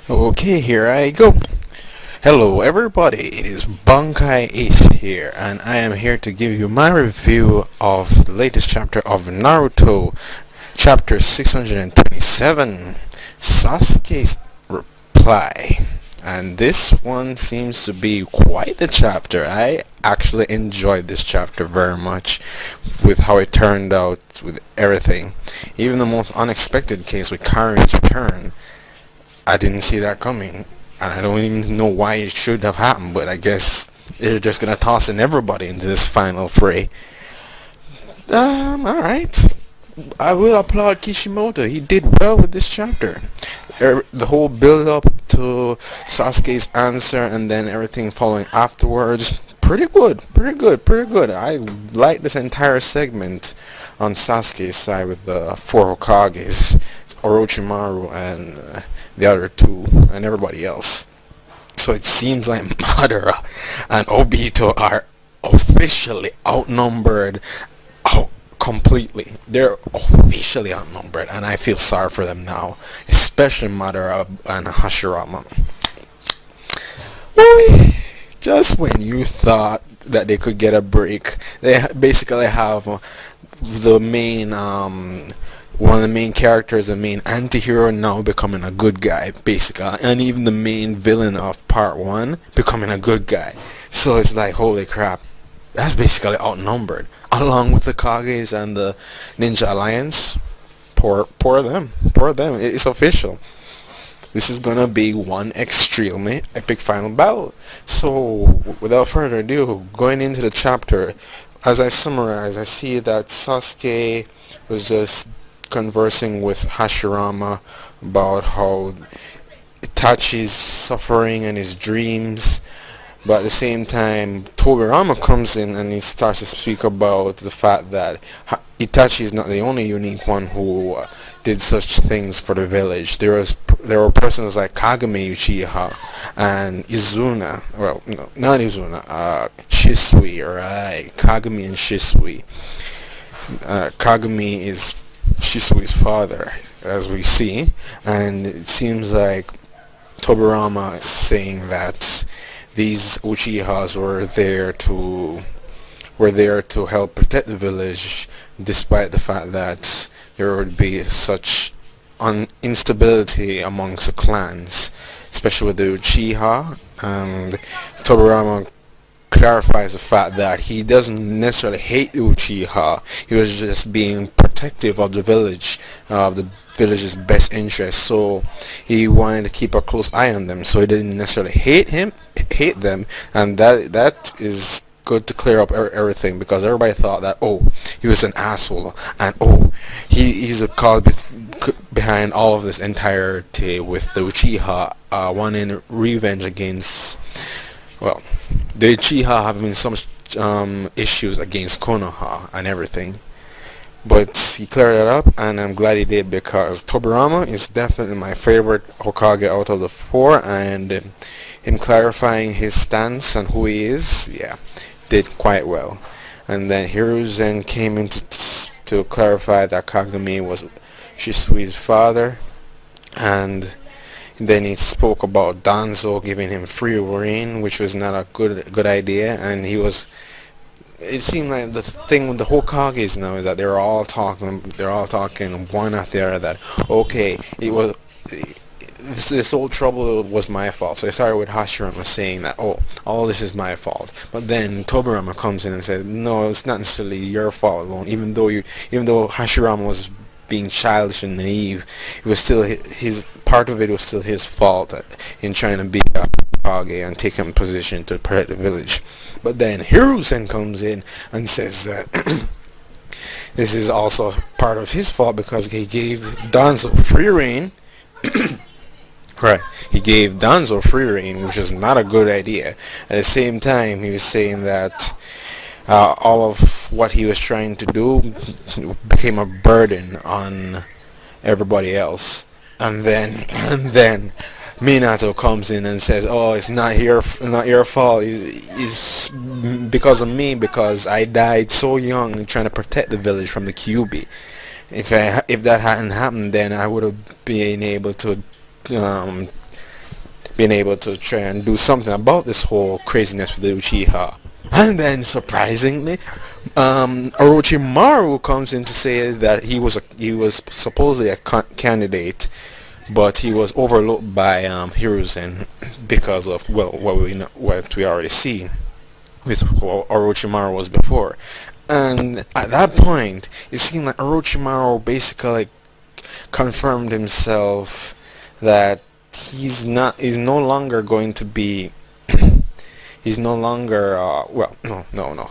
Okay, here I go. Hello everybody, it is Bunkai Ace here, and I am here to give you my review of the latest chapter of Naruto, chapter 627, Sasuke's Reply. And this one seems to be quite the chapter. I actually enjoyed this chapter very much with how it turned out with everything. Even the most unexpected case with Karin's return. I didn't see that coming, and I don't even know why it should have happened, but I guess they're just gonna toss in everybody into this final fray. Alright. I will applaud Kishimoto. He did well with this chapter. The whole build up to Sasuke's answer and then everything following afterwards, pretty good. I like this entire segment on Sasuke's side with the four Hokages, Orochimaru and the other two, and everybody else. So it seems like Madara and Obito are officially outnumbered completely. They're officially outnumbered, and I feel sorry for them now, especially Madara and Hashirama. Just when you thought that they could get a break, they basically have the main one of the main characters, the main anti-hero, now becoming a good guy, basically, and even the main villain of part 1 becoming a good guy. So it's like, holy crap, that's basically outnumbered, along with the Kages and the Ninja Alliance. Poor them, it's official. This is gonna be one extremely epic final battle. So without further ado, going into the chapter, as I summarize, I see that Sasuke was just conversing with Hashirama about how Itachi's suffering and his dreams, but at the same time Tobirama comes in and he starts to speak about the fact that Itachi is not the only unique one who did such things for the village. There were persons like Kagami Uchiha and Izuna, well, no, not Izuna, Shisui, right, Kagami and Shisui. Kagami is Shisui's father, as we see, and it seems like Tobirama is saying that these Uchihas were there to help protect the village, despite the fact that there would be such instability amongst the clans, especially with the Uchiha. And Tobirama clarifies the fact that he doesn't necessarily hate the Uchiha. He was just being protective of the village, of the village's best interest. So he wanted to keep a close eye on them. So he didn't necessarily hate them, and that is good to clear up everything, because everybody thought that, oh, he was an asshole, and oh, he's a cause behind all of this entirety with the Uchiha wanting revenge against, well, the Uchiha having some issues against Konoha and everything. But he cleared it up, and I'm glad he did, because Tobirama is definitely my favorite Hokage out of the 4, and him clarifying his stance and who he is, yeah, did quite well. And then Hiruzen came in to clarify that Kagami was Shisui's father, and then he spoke about Danzo giving him free reign, which was not a good idea. And it seemed like the thing with the Hokages now is that they're all talking one after the other, that okay, this whole trouble was my fault. So I started with Hashirama saying that, oh, all this is my fault. But then Tobirama comes in and said, no, it's not necessarily your fault alone. Even though Hashirama was being childish and naive, it was still his part of it was still his fault in trying to be a Hokage and take him position to protect the village. But then Hiruzen comes in and says that this is also part of his fault because he gave Danzo free reign. Right. He gave Danzo free reign, which is not a good idea. At the same time, he was saying that all of what he was trying to do became a burden on everybody else. And then Minato comes in and says, "Oh, it's not your fault. It's because of me because I died so young trying to protect the village from the Kyuubi. If that hadn't happened, then I would have um, been able to try and do something about this whole craziness with the Uchiha." And then surprisingly, Orochimaru comes in to say that he was supposedly a candidate, but he was overlooked by Hiruzen because of what we already see with who Orochimaru was before. And at that point, it seemed like Orochimaru basically confirmed himself that he's no longer going to be he's no longer no,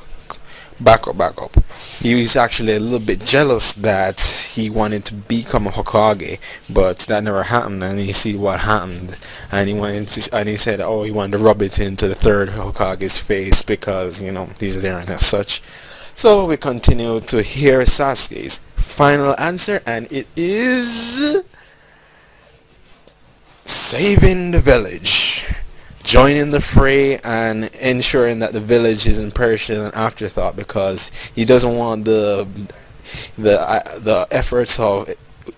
back up. He was actually a little bit jealous that he wanted to become a Hokage, but that never happened. And you see what happened, and he said, oh, he wanted to rub it into the third Hokage's face because he's there and as such. So we continue to hear Sasuke's final answer, and it is saving the village, joining the fray, and ensuring that the village isn't perishing an afterthought because he doesn't want the efforts of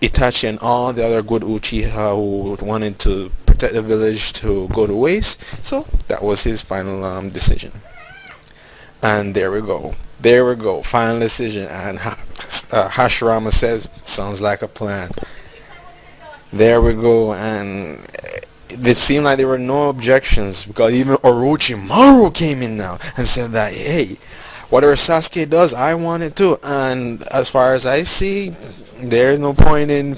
Itachi and all the other good Uchiha who wanted to protect the village to go to waste. So that was his final decision. And there we go, final decision. And Hashirama says, sounds like a plan. There we go. And it seemed like there were no objections because even Orochimaru came in now and said that, hey, whatever Sasuke does, I want it too. And as far as I see, there's no point in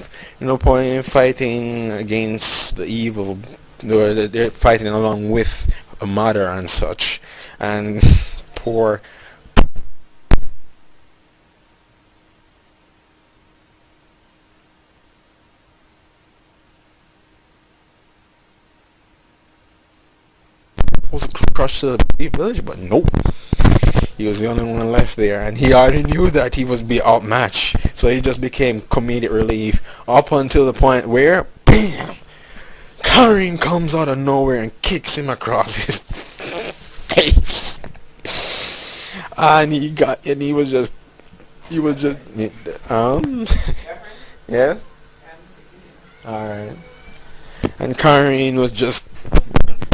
fighting against the evil. They're fighting along with a mother and such. And poor was crushed to the village, but nope. He was the only one left there, and he already knew that he was be outmatched. So he just became comedic relief up until the point where, bam, Karin comes out of nowhere and kicks him across his face. And he was just yes, all right. And Karin was just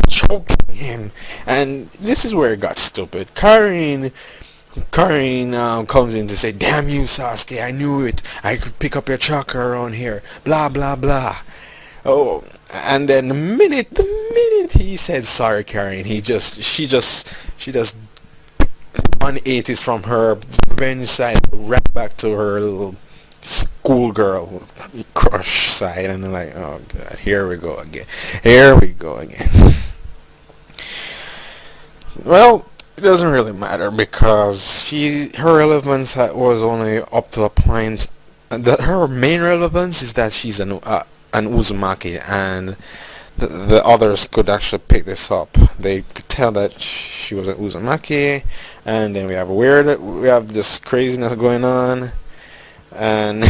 choking him, and this is where it got stupid. Karin comes in to say, "Damn you, Sasuke! I knew it. I could pick up your chakra around here. Blah blah blah." Oh, and then the minute he said sorry, Karin, she just 180s from her revenge side right back to her little schoolgirl crush side, and I'm like, oh god, here we go again. Well, it doesn't really matter because her relevance was only up to a point. Her main relevance is that she's an Uzumaki, and the others could actually pick this up. They could tell that she was an Uzumaki, and then we have this craziness going on, and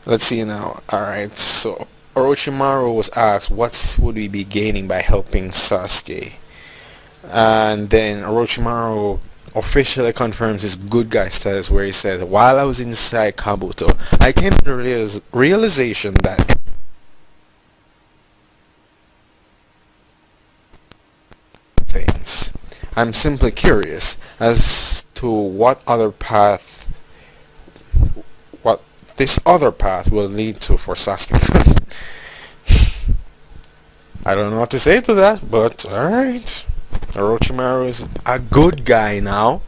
let's see now. Alright, so Orochimaru was asked what would we be gaining by helping Sasuke, and then Orochimaru officially confirms his good guy status, where he says, while I was inside Kabuto, I came to the realization that things. I'm simply curious as to what this other path will lead to for Sasuke. I don't know what to say to that, but alright. Orochimaru is a good guy now.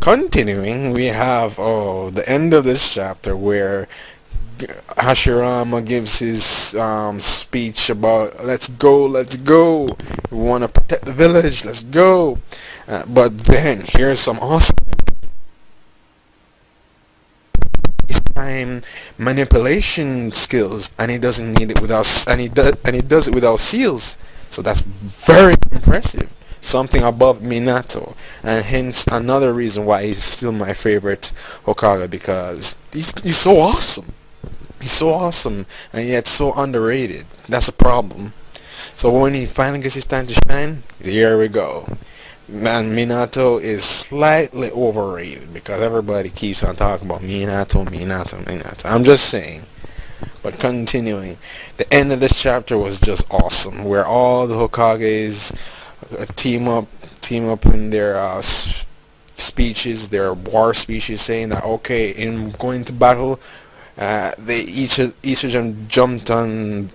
Continuing, we have the end of this chapter where Hashirama gives his speech about let's go, we want to protect the village, let's go. But then here's some awesome time manipulation skills, and he doesn't need it without and he does it without seals. So that's very impressive. Something above Minato, and hence another reason why he's still my favorite Hokage, because he's so awesome. He's so awesome and yet so underrated. That's a problem. So when he finally gets his time to shine, here we go. Man, Minato is slightly overrated because everybody keeps on talking about Minato. I'm just saying. But continuing, the end of this chapter was just awesome, where all the Hokages team up in their speeches, their war speeches, saying that okay, in going to battle, they each of them jumped on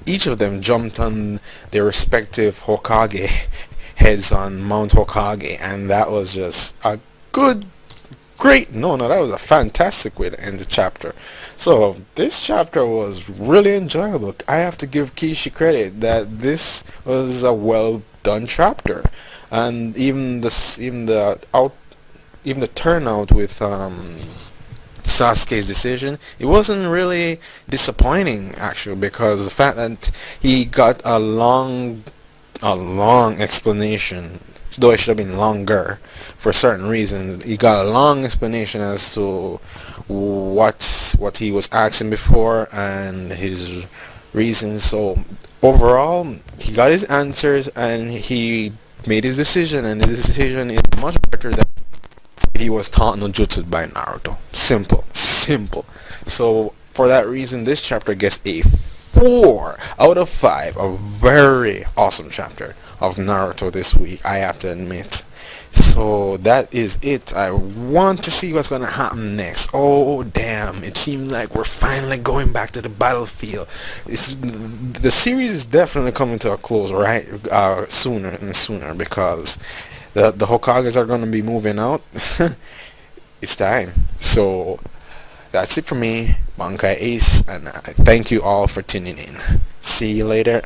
each of them jumped on their respective Hokage heads on Mount Hokage, and that was just a that was a fantastic way to end the chapter. So this chapter was really enjoyable. I have to give Kishi credit that this was a well done chapter, and even the turnout with Sasuke's decision, it wasn't really disappointing actually, because the fact that he got a long explanation, though it should have been longer for certain reasons. He got a long explanation as to what he was asking before and his reasons. So overall, he got his answers and he made his decision, and his decision is much better than he was taught no jutsu by Naruto. Simple. So for that reason, this chapter gets a 4 out of 5. A very awesome chapter of Naruto this week, I have to admit. So that is it. I want to see what's gonna happen next. Oh damn, it seems like we're finally going back to the battlefield. The series is definitely coming to a close, right? Sooner and sooner, because the Hokages are gonna be moving out. It's time. So that's it for me, Bankai Ace, and I thank you all for tuning in. See you later.